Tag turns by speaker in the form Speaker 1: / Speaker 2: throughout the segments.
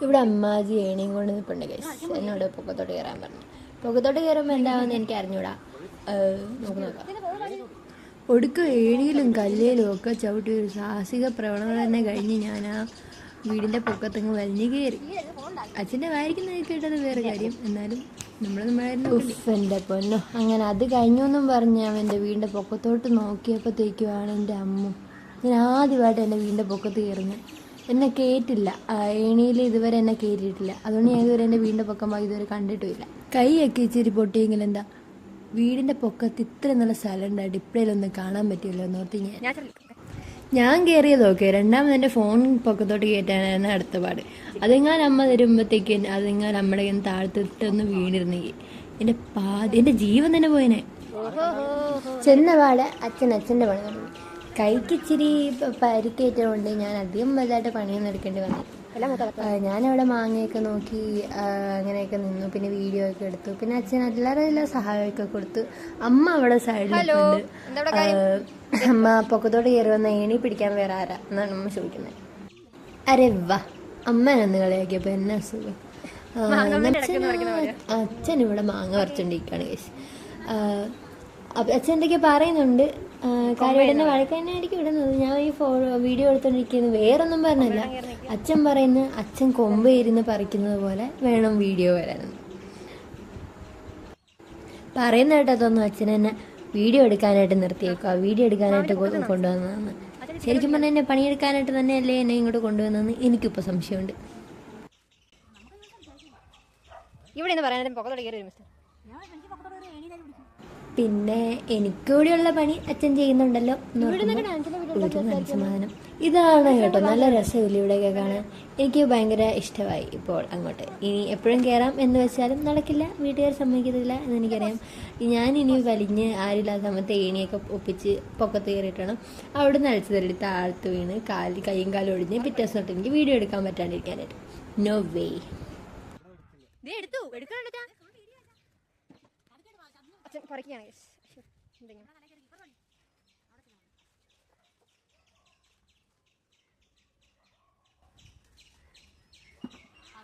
Speaker 1: ഇവിടെ അമ്മാജി ഏണിയും കൊണ്ട് നിൽപ്പുണ്ട് ഗൈസ്. എന്നോട് പൊക്കത്തോട്ട് കയറാൻ പറഞ്ഞു. പൊക്കത്തോട്ട് കയറുമ്പോൾ എന്താവുമെന്ന് എനിക്ക് അറിഞ്ഞൂടാ. നോക്കാം. ഒടുക്കം ഏണിയിലും കല്ലിലും ഒക്കെ ചവിട്ടി ഒരു സാഹസിക പ്രവണത തന്നെ കഴിഞ്ഞ് ഞാൻ ആ വീടിൻ്റെ പൊക്കത്തങ്ങ് വലിഞ്ഞു കയറി. അച്ഛൻ്റെ വായിരിക്കുന്നത് കേട്ടത് വേറെ കാര്യം, എന്നാലും എൻ്റെ പൊന്നോ. അങ്ങനെ അത് കഴിഞ്ഞു എന്നും പറഞ്ഞ് ഞാൻ എൻ്റെ വീടിൻ്റെ പൊക്കത്തോട്ട് നോക്കിയപ്പോഴത്തേക്കുമാണ് എൻ്റെ അമ്മ. ഞാൻ ആദ്യമായിട്ട് എൻ്റെ വീടിൻ്റെ പൊക്കത്ത് കയറുന്നത്. എന്നെ കയറ്റില്ല, ഏണിയിൽ ഇതുവരെ എന്നെ കയറ്റിയിട്ടില്ല. അതുകൊണ്ട് ഞാൻ ഇതുവരെ എൻ്റെ വീടിൻ്റെ പൊക്കം ഇതുവരെ കണ്ടിട്ടുമില്ല. കൈയൊക്കെ ഇച്ചിരി പൊട്ടിയെങ്കിൽ എന്താ, വീടിൻ്റെ പൊക്കത്ത് ഇത്ര നല്ല സ്ഥലം ഉണ്ടായിട്ട് ഇപ്പോഴൊന്നും കാണാൻ പറ്റുമല്ലോ എന്നോർത്തി ഞാൻ കയറിയത്. ഓക്കെ, രണ്ടാമത് എൻ്റെ ഫോൺ പൊക്കത്തോട്ട് കയറ്റാനായിരുന്നു അടുത്ത പാട്. അതെങ്ങാനും അമ്മ തരുമ്പോഴത്തേക്ക് അതെങ്ങാനും നമ്മുടെ താഴ്ത്തിട്ടൊന്ന് വീണിരുന്നെങ്കിൽ എൻ്റെ ജീവൻ തന്നെ പോയനെ. ചെന്ന പാട് അച്ഛൻ്റെ പണി തുടങ്ങി. കൈക്ക് ഇച്ചിരി പരിക്കേറ്റതുകൊണ്ട് ഞാൻ അധികം വലുതായിട്ട് പണിയൊന്നും എടുക്കേണ്ടി വന്നു. ഞാനവിടെ മാങ്ങയൊക്കെ നോക്കി അങ്ങനെയൊക്കെ നിന്നു. പിന്നെ വീഡിയോ ഒക്കെ എടുത്തു. പിന്നെ അച്ഛൻ എല്ലാ സഹായമൊക്കെ കൊടുത്തു. അമ്മ അവിടെ സൈഡിലുണ്ട്. അമ്മ പൊക്കത്തോട്ട് കയറി വന്ന ഏണി പിടിക്കാൻ വേറെ ആരാ എന്നാണ് അമ്മ ചോദിക്കുന്നത്. അരെ വാ, അമ്മനന്ന് കളിയാക്കിയപ്പോ എന്നെ അസുഖം. അച്ഛൻ ഇവിടെ മാങ്ങ പറിച്ചോണ്ടിരിക്കുകയാണ് കേസ്. അച്ഛൻ എന്തൊക്കെയാ പറയുന്നുണ്ട്. കാര്യം എന്നെ വഴക്കന്നായിരിക്കും ഇടുന്നത്. ഞാൻ ഈ വീഡിയോ എടുത്തോണ്ടിരിക്കുന്നത് വേറൊന്നും പറഞ്ഞല്ല. അച്ഛൻ പറയുന്നത് അച്ഛൻ കൊമ്പ് ഇരുന്ന് പറിക്കുന്നത് പോലെ വേണം വീഡിയോ വരാനെന്ന് പറയുന്ന കേട്ടതൊന്നും അച്ഛൻ എന്നെ വീഡിയോ എടുക്കാനായിട്ട് നിർത്തിയേക്കുക, വീഡിയോ എടുക്കാനായിട്ട് കൊണ്ടുവന്നതെന്ന്. ശരിക്കും പറഞ്ഞാൽ എന്നെ പണിയെടുക്കാനായിട്ട് തന്നെയല്ലേ എന്നെ ഇങ്ങോട്ട് കൊണ്ടുവന്നതെന്ന് എനിക്കിപ്പോൾ സംശയമുണ്ട്. പിന്നെ എനിക്കൂടെയുള്ള പണി അച്ഛൻ ചെയ്യുന്നുണ്ടല്ലോ സമാധാനം. ഇതാണ് കേട്ടോ നല്ല രസമില്ല ഇവിടെയൊക്കെ കാണാൻ. എനിക്ക് ഭയങ്കര ഇഷ്ടമായി ഇപ്പോൾ അങ്ങോട്ട്. ഇനി എപ്പോഴും കയറാം എന്ന് വെച്ചാലും നടക്കില്ല, വീട്ടുകാർ സമ്മതിക്കത്തില്ല എന്നെനിക്കറിയാം. ഞാൻ ഇനി വലിഞ്ഞ് ആരില്ലാത്ത സമയത്ത് ഏണിയൊക്കെ ഒപ്പിച്ച് പൊക്കത്ത് കയറിയിട്ടാണ് അവിടെ നിന്ന് അഴിച്ചു തള്ളി താഴ്ത്ത് വീണ് കൈയും കാലും ഒടിഞ്ഞ് പിറ്റേ ദിവസം തൊട്ട് എനിക്ക് വീഡിയോ എടുക്കാൻ പറ്റാണ്ടിരിക്കാനായിട്ട്. No way.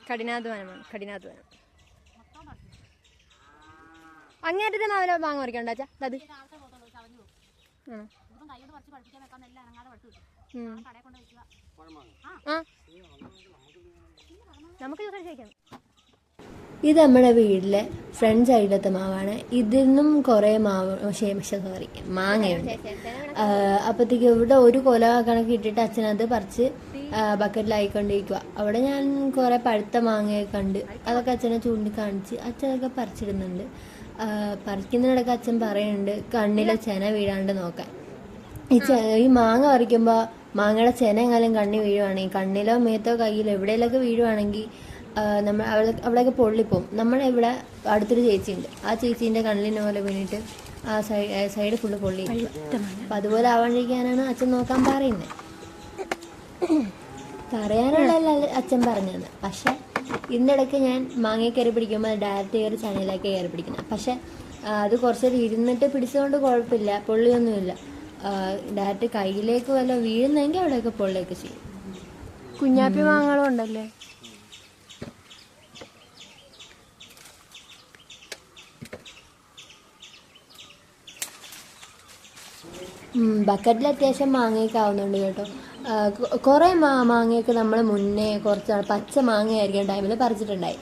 Speaker 1: കഠിനാധ്വാനമാണ്. അങ്ങേറ്റത്തെ മാവില മാങ്ങ പറിക്കണ്ട അത് നമുക്ക് ചോദിക്കാം. ഇത് നമ്മുടെ വീട്ടിലെ ഫ്രണ്ട് സൈഡിലത്തെ മാവാണ്. ഇതിൽ നിന്നും കുറേ മാങ്ങയുണ്ട്. അപ്പോഴത്തേക്ക് ഇവിടെ ഒരു കൊല കണക്ക് ഇട്ടിട്ട് അച്ഛനത് പറിച്ച് ബക്കറ്റിലായിക്കൊണ്ടിരിക്കുക. അവിടെ ഞാൻ കുറേ പഴുത്ത മാങ്ങയൊക്കെ കണ്ട് അതൊക്കെ അച്ഛനെ ചൂണ്ടിക്കാണിച്ച് അച്ഛനൊക്കെ പറിച്ചിടുന്നുണ്ട്. പറിക്കുന്നതിനിടയ്ക്ക് അച്ഛൻ പറയുന്നുണ്ട് കണ്ണിലെ ചെന വീഴാണ്ട് നോക്കാൻ. ഈ മാങ്ങ പറിക്കുമ്പോൾ മാങ്ങയുടെ ചെന എങ്ങാനും കണ്ണി വീഴുവാണെങ്കിൽ, കണ്ണിലോ മേത്തോ കയ്യിലോ എവിടെയെങ്കിലൊക്കെ വീഴുവാണെങ്കിൽ നമ്മൾ അവിടെയൊക്കെ പൊള്ളിപ്പോവും. ഇവിടെ അടുത്തൊരു ചേച്ചിയുണ്ട്. ആ ചേച്ചീൻ്റെ കണ്ണിലിനെ പോലെ വീണിട്ട് ആ സൈഡ് ഫുള്ള് പൊള്ളി. അപ്പം അതുപോലെ ആവാണ്ടിരിക്കാനാണ് അച്ഛൻ നോക്കാൻ പറയുന്നത്. പറയാനുള്ളതല്ല അച്ഛൻ പറഞ്ഞത്. പക്ഷെ ഇതിനിടയ്ക്ക് ഞാൻ മാങ്ങ കയറി പിടിക്കുമ്പോൾ ഡയറക്റ്റ് കയറി ചനയിലേക്ക് കയറി പിടിക്കുന്നത്. പക്ഷെ അത് കുറച്ചേരം ഇരുന്നിട്ട് പിടിച്ചുകൊണ്ട് കുഴപ്പമില്ല, പൊള്ളിയൊന്നുമില്ല. ഡയറക്റ്റ് കയ്യിലേക്ക് വല്ല വീഴുന്നെങ്കിൽ അവിടെയൊക്കെ പൊള്ളിയൊക്കെ ചെയ്യും. കുഞ്ഞാപ്പി മാങ്ങളും ഉണ്ടല്ലേ. ബക്കറ്റിൽ അത്യാവശ്യം മാങ്ങയൊക്കെ ആവുന്നുണ്ട് കേട്ടോ. കുറേ മാങ്ങയൊക്കെ നമ്മൾ മുന്നേ കുറച്ച് പച്ച മാങ്ങയായിരിക്കും ടൈമിൽ പറിച്ചിട്ടുണ്ടായി.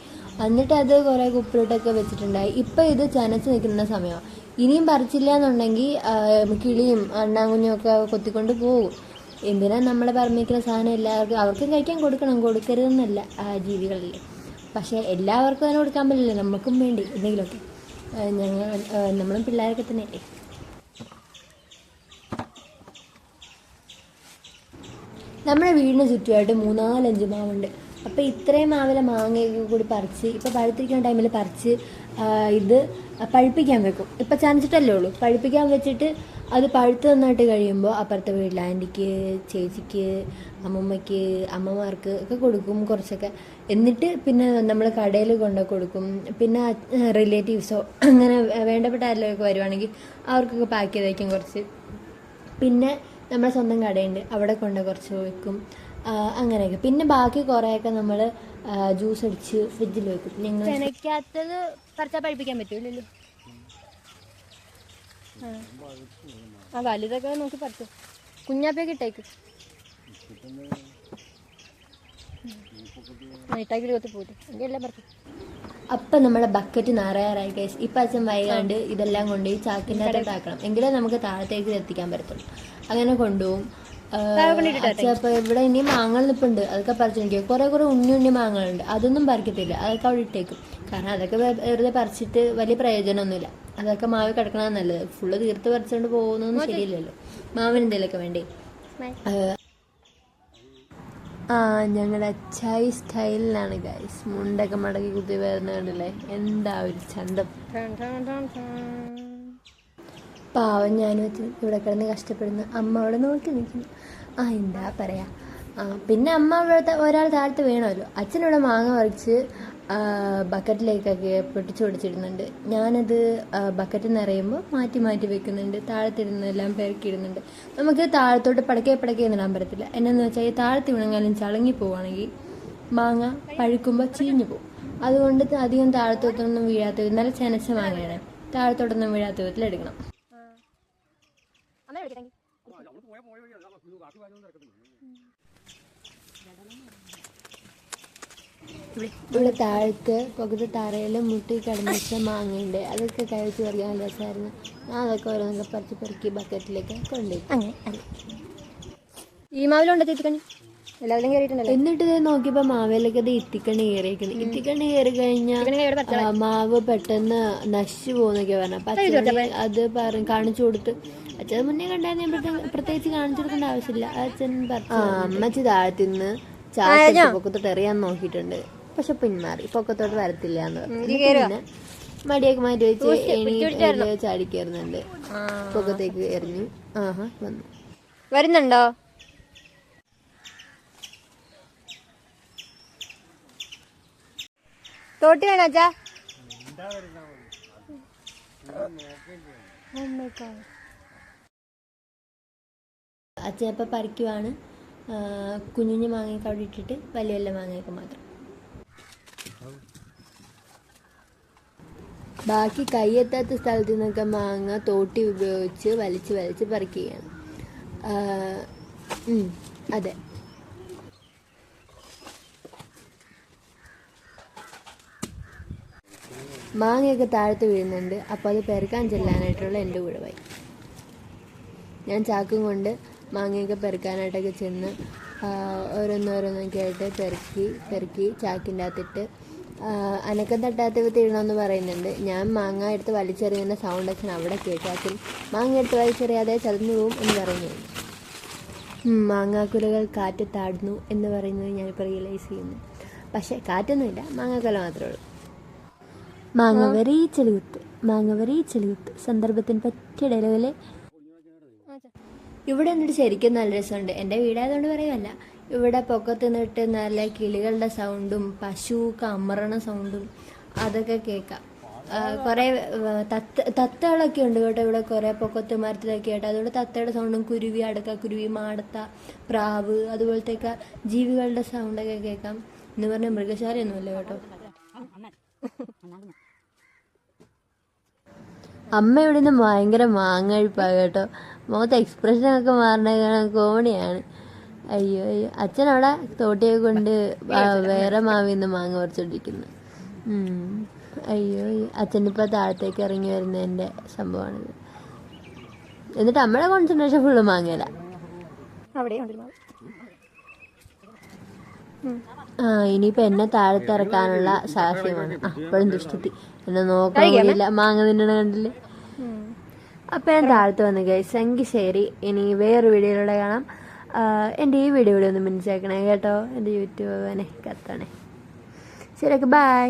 Speaker 1: എന്നിട്ട് അത് കുറേ കുപ്പിലിട്ടൊക്കെ വെച്ചിട്ടുണ്ടായി. ഇപ്പം ഇത് ചനച്ച് നിൽക്കുന്ന സമയമാണ്. ഇനിയും പറിച്ചില്ല എന്നുണ്ടെങ്കിൽ കിളിയും അണ്ണാങ്കുഞ്ഞും ഒക്കെ കൊത്തിക്കൊണ്ട് പോകും. എന്തിനാ നമ്മളെ പറമ്പിക്കുന്ന സാധനം എല്ലാവർക്കും അവർക്കും കഴിക്കാൻ കൊടുക്കരുതെന്നല്ല ജീവികളിൽ. പക്ഷേ എല്ലാവർക്കും തന്നെ കൊടുക്കാൻ പറ്റില്ല, നമുക്കും വേണ്ടി എന്തെങ്കിലുമൊക്കെ. നമ്മളും പിള്ളേരൊക്കെ തന്നെയല്ലേ. നമ്മുടെ വീടിന് ചുറ്റുമായിട്ട് 3-4-5 മാവുണ്ട്. അപ്പോൾ ഇത്രയും മാവിലെ മാങ്ങയൊക്കെ കൂടി പറിച്ച് ഇപ്പോൾ പഴുത്തിരിക്കുന്ന ടൈമിൽ പറിച്ച് ഇത് പഴുപ്പിക്കാൻ വെക്കും. ഇപ്പം ചനച്ചിട്ടല്ലേ ഉള്ളൂ. പഴുപ്പിക്കാൻ വെച്ചിട്ട് അത് പഴുത്ത് നന്നായിട്ട് കഴിയുമ്പോൾ അപ്പുറത്തെ വീട്ടിൽ ആൻറ്റിക്ക്, ചേച്ചിക്ക്, അമ്മമ്മയ്ക്ക്, അമ്മമാർക്ക് ഒക്കെ കൊടുക്കും കുറച്ചൊക്കെ. എന്നിട്ട് പിന്നെ നമ്മൾ കടയിൽ കൊണ്ട് കൊടുക്കും. പിന്നെ റിലേറ്റീവ്സോ അങ്ങനെ വേണ്ടപ്പെട്ട ആരെങ്കിലുമൊക്കെ വരുവാണെങ്കിൽ അവർക്കൊക്കെ പാക്ക് ചെയ്ത് വയ്ക്കും കുറച്ച്. പിന്നെ നമ്മുടെ സ്വന്തം കടയുണ്ട്, അവിടെ കൊണ്ട് കുറച്ച് വെക്കും. അങ്ങനെയൊക്കെ. പിന്നെ ബാക്കി കുറേയൊക്കെ നമ്മൾ ജ്യൂസ് അടിച്ച് ഫ്രിഡ്ജിൽ വെക്കും. ഞങ്ങൾ ചെനയ്ക്കാത്തത് പറിച്ചാൽ പഴിപ്പിക്കാൻ പറ്റൂലല്ലോ. ആ വലുതൊക്കെ നോക്കി പറിച്ചു. കുഞ്ഞാപ്പയൊക്കെ ഇട്ടേക്ക് ഇട്ടാക്കി കൊത്തി പോയിട്ട് എല്ലാം പറിച്ചു. അപ്പം നമ്മുടെ ബക്കറ്റ് നിറയാറായി ഗൈസ്. ഇപ്പം അച്ഛൻ വൈകാണ്ട് ഇതെല്ലാം കൊണ്ട് ഈ ചാക്കിൻ്റെ അകത്താക്കണം, എങ്കിലേ നമുക്ക് താഴത്തേക്ക് എത്തിക്കാൻ പറ്റത്തുള്ളൂ. അങ്ങനെ കൊണ്ടുപോകും. അപ്പോൾ ഇവിടെ ഇനി മാങ്ങകൾ നിൽപ്പുണ്ട്, അതൊക്കെ പറിച്ചിരിക്കും. കുറേ ഉണ്ണി മാങ്ങകളുണ്ട്, അതൊന്നും പറിക്കത്തില്ല, അതൊക്കെ അവിടെ ഇട്ടേക്കും. കാരണം അതൊക്കെ വെറുതെ പറിച്ചിട്ട് വലിയ പ്രയോജനമൊന്നുമില്ല. അതൊക്കെ മാവ് കിടക്കണതാണ് നല്ലത്. ഫുള്ള് തീർത്ത് പറിച്ചുകൊണ്ട് പോകുന്നതൊന്നും ശരിയില്ലല്ലോ. മാവിന് എന്തെങ്കിലുമൊക്കെ വേണ്ടേ. ഞങ്ങളുടെ ചായ് സ്റ്റൈലിലാണ് ഗൈസ്. മുണ്ടൊക്കെ മടക്കി കുത്തി വരുന്ന കണ്ടില്ലേ, എന്താ ഒരു ചന്തം. പാവം ഞാനും ഇവിടെ കിടന്ന് കഷ്ടപ്പെടുന്നു. അമ്മ അവിടെ നോക്കി നിൽക്കുന്നു. എന്താ പറയാ. പിന്നെ അമ്മ ഇവിടെ ഒരാൾ താഴത്ത് വീണമല്ലോ. അച്ഛനിവിടെ മാങ്ങ പറിച്ച് ബക്കറ്റിലേക്കൊക്കെ പൊട്ടിച്ചു പൊടിച്ചിടുന്നുണ്ട്. ഞാനത് ബക്കറ്റ് നിറയുമ്പോൾ മാറ്റി മാറ്റി വെക്കുന്നുണ്ട്. താഴത്തിരുന്നെല്ലാം പെറുക്കിയിടുന്നുണ്ട്. നമുക്ക് താഴത്തോട്ട് പടക്കെ ഇടാൻ പറ്റത്തില്ല. എന്നാന്ന് വെച്ചാൽ ഈ താഴത്ത് വീണെങ്കിലും ചളങ്ങി പോവുകയാണെങ്കിൽ മാങ്ങ പഴുക്കുമ്പോൾ ചീഞ്ഞു പോകും. അതുകൊണ്ട് അധികം താഴത്തോട്ടൊന്നും വീഴാത്ത വിധം, നല്ല ചെനച്ച മാങ്ങയാണ്, താഴത്തോട്ടൊന്നും വീഴാത്ത വിധത്തിൽ എടുക്കണം. ഇവിടെ താഴത്ത് പുകത്ത് തറയിൽ മുട്ടി കിടന്നിച്ച മാങ്ങയുണ്ട്. അതൊക്കെ കഴിച്ച് പറിക്കാൻ നല്ല രസമായിരുന്നു. ഞാൻ അതൊക്കെ ഓരോന്നൊക്കെ പറിച്ച് പെറുക്കി ബക്കറ്റിലേക്ക് കൊണ്ടുപോയി. അങ്ങനെ ഈ മാവിലുണ്ട് ചേച്ചിക്കണി എല്ലാവരും കയറിയിട്ടുണ്ടല്ലോ. എന്നിട്ട് ഇത് നോക്കിയപ്പോൾ മാവേലൊക്കെ അത് ഇത്തിക്കണ്ണി കയറിയിരിക്കുന്നു. ഇത്തിക്കണ്ണി കയറി കഴിഞ്ഞാൽ മാവ് പെട്ടെന്ന് നശിച്ചു പോകുന്നൊക്കെ പറഞ്ഞു. അപ്പം അച്ഛൻ അത് കാണിച്ചു കൊടുത്ത്, അച്ഛൻ മുന്നേ കണ്ടായിരുന്നു, പ്രത്യേകിച്ച് കാണിച്ചു കൊടുക്കേണ്ട ആവശ്യമില്ല. അച്ഛൻ അമ്മച്ചി താഴത്തിന്ന് ചായ പൊക്കത്തോട്ട് എറിയാൻ നോക്കിയിട്ടുണ്ട്, പക്ഷെ പിന്മാറി. പൊക്കത്തോട്ട് വരത്തില്ല എന്ന് പറഞ്ഞു. പിന്നെ മടിയൊക്കെ മാറ്റി വെച്ച് ചാടിക്കയറുന്നുണ്ട്. പൊക്കത്തേക്ക് എറിഞ്ഞു. വന്നു. വരുന്നുണ്ടോ? തോട്ടി വേണോ അച്ഛാ? അച്ഛൻ ഇപ്പം പറിക്കുവാണ്. കുഞ്ഞുഞ്ഞു മാങ്ങയൊക്കെ അവിടെ ഇട്ടിട്ട് വലിയ വലിയ മാങ്ങയൊക്കെ മാത്രം. ബാക്കി കൈയെത്താത്ത സ്ഥലത്ത് നിന്നൊക്കെ മാങ്ങ തോട്ടി ഉപയോഗിച്ച് വലിച്ച് പറിക്കുകയാണ്. അതെ, മാങ്ങയൊക്കെ താഴത്ത് വീഴുന്നുണ്ട്. അപ്പോൾ അത് പെറുക്കാൻ ചെല്ലാനായിട്ടുള്ള എൻ്റെ കുഴവായി. ഞാൻ ചാക്കും കൊണ്ട് മാങ്ങയൊക്കെ പെറുക്കാനായിട്ടൊക്കെ ചെന്ന് ഓരോന്നൊക്കെ ആയിട്ട് പെറുക്കി ചാക്കിൻ്റെ അകത്തിട്ട് അനക്കം തട്ടാത്ത തീരണമെന്ന് പറയുന്നുണ്ട്. ഞാൻ മാങ്ങ എടുത്ത് വലിച്ചെറിയുന്ന സൗണ്ടൊക്കെ അവിടെ കേട്ടു. അച്ഛൻ മാങ്ങ എടുത്ത് വലിച്ചെറിയാതെ ചതഞ്ഞു പോവും എന്ന് പറയുന്നുണ്ട്. മാങ്ങാക്കുലകൾ കാറ്റത്താടുന്നു എന്ന് പറയുന്നത് ഞാനിപ്പോൾ റിയലൈസ് ചെയ്യുന്നു. പക്ഷേ കാറ്റൊന്നുമില്ല, മാങ്ങാക്കുല മാത്രമേ ഉള്ളൂ. മാങ്ങ വരി ചെളികുത്ത് സന്ദർഭത്തിന് പറ്റിയ ഡയലോഗിലെ. ഇവിടെ എന്നിട്ട് ശരിക്കും നല്ല രസമുണ്ട്. എൻ്റെ വീടായതുകൊണ്ട് പറയുമല്ല, ഇവിടെ പൊക്കത്ത് നിന്നിട്ട് നല്ല കിളികളുടെ സൗണ്ടും പശു കമറണ സൗണ്ടും അതൊക്കെ കേൾക്കാം. കുറേ തത്തകളൊക്കെ ഉണ്ട് കേട്ടോ ഇവിടെ, കുറേ പൊക്കത്ത് മരത്തിലൊക്കെ ആയിട്ട്. അതുകൊണ്ട് തത്തയുടെ സൗണ്ടും കുരുവി, അടക്കക്കുരുവി, മാടത്ത, പ്രാവ് അതുപോലത്തെയൊക്കെ ജീവികളുടെ സൗണ്ടൊക്കെ കേൾക്കാം. എന്ന് പറഞ്ഞാൽ മൃഗശാലയൊന്നുമില്ല കേട്ടോ. അമ്മ ഇവിടെ നിന്ന് ഭയങ്കര മാങ്ങഴിപ്പാണ് കേട്ടോ. മുഖത്ത് എക്സ്പ്രഷനൊക്കെ മാറണ കോമഡിയാണ്. അയ്യോ അച്ഛനവിടെ തോട്ടിയൊക്കെ കൊണ്ട് വേറെ മാവിൽ നിന്ന് മാങ്ങ പറിച്ചോണ്ടിരിക്കുന്നു. അയ്യോ അച്ഛനിപ്പോൾ താഴത്തേക്ക് ഇറങ്ങി വരുന്നതിൻ്റെ സംഭവമാണിത്. എന്നിട്ട് അമ്മയുടെ കോൺസെൻട്രേഷൻ ഫുള്ള് മാങ്ങയില. ഇനിയിപ്പോൾ എന്നെ താഴത്തിറക്കാനുള്ള സാഹസ്യമാണ്. അപ്പോഴും ദുഷ്ടത്തി എന്നെ നോക്കാനില്ല, മാങ്ങ തിന്നണ കണ്ടില്ലേ. അപ്പം ഞാൻ താഴത്ത് വന്നു ഗൈസ്. എങ്കിൽ ശരി, ഇനി വേറൊരു വീഡിയോയിലൂടെ കാണാം. എൻ്റെ ഈ വീഡിയോ ഒന്ന് മനസ്സിലാക്കണേ കേട്ടോ. എൻ്റെ യൂട്യൂബിനെ കത്തണേ. ശരി, ഓക്കെ, ബൈ.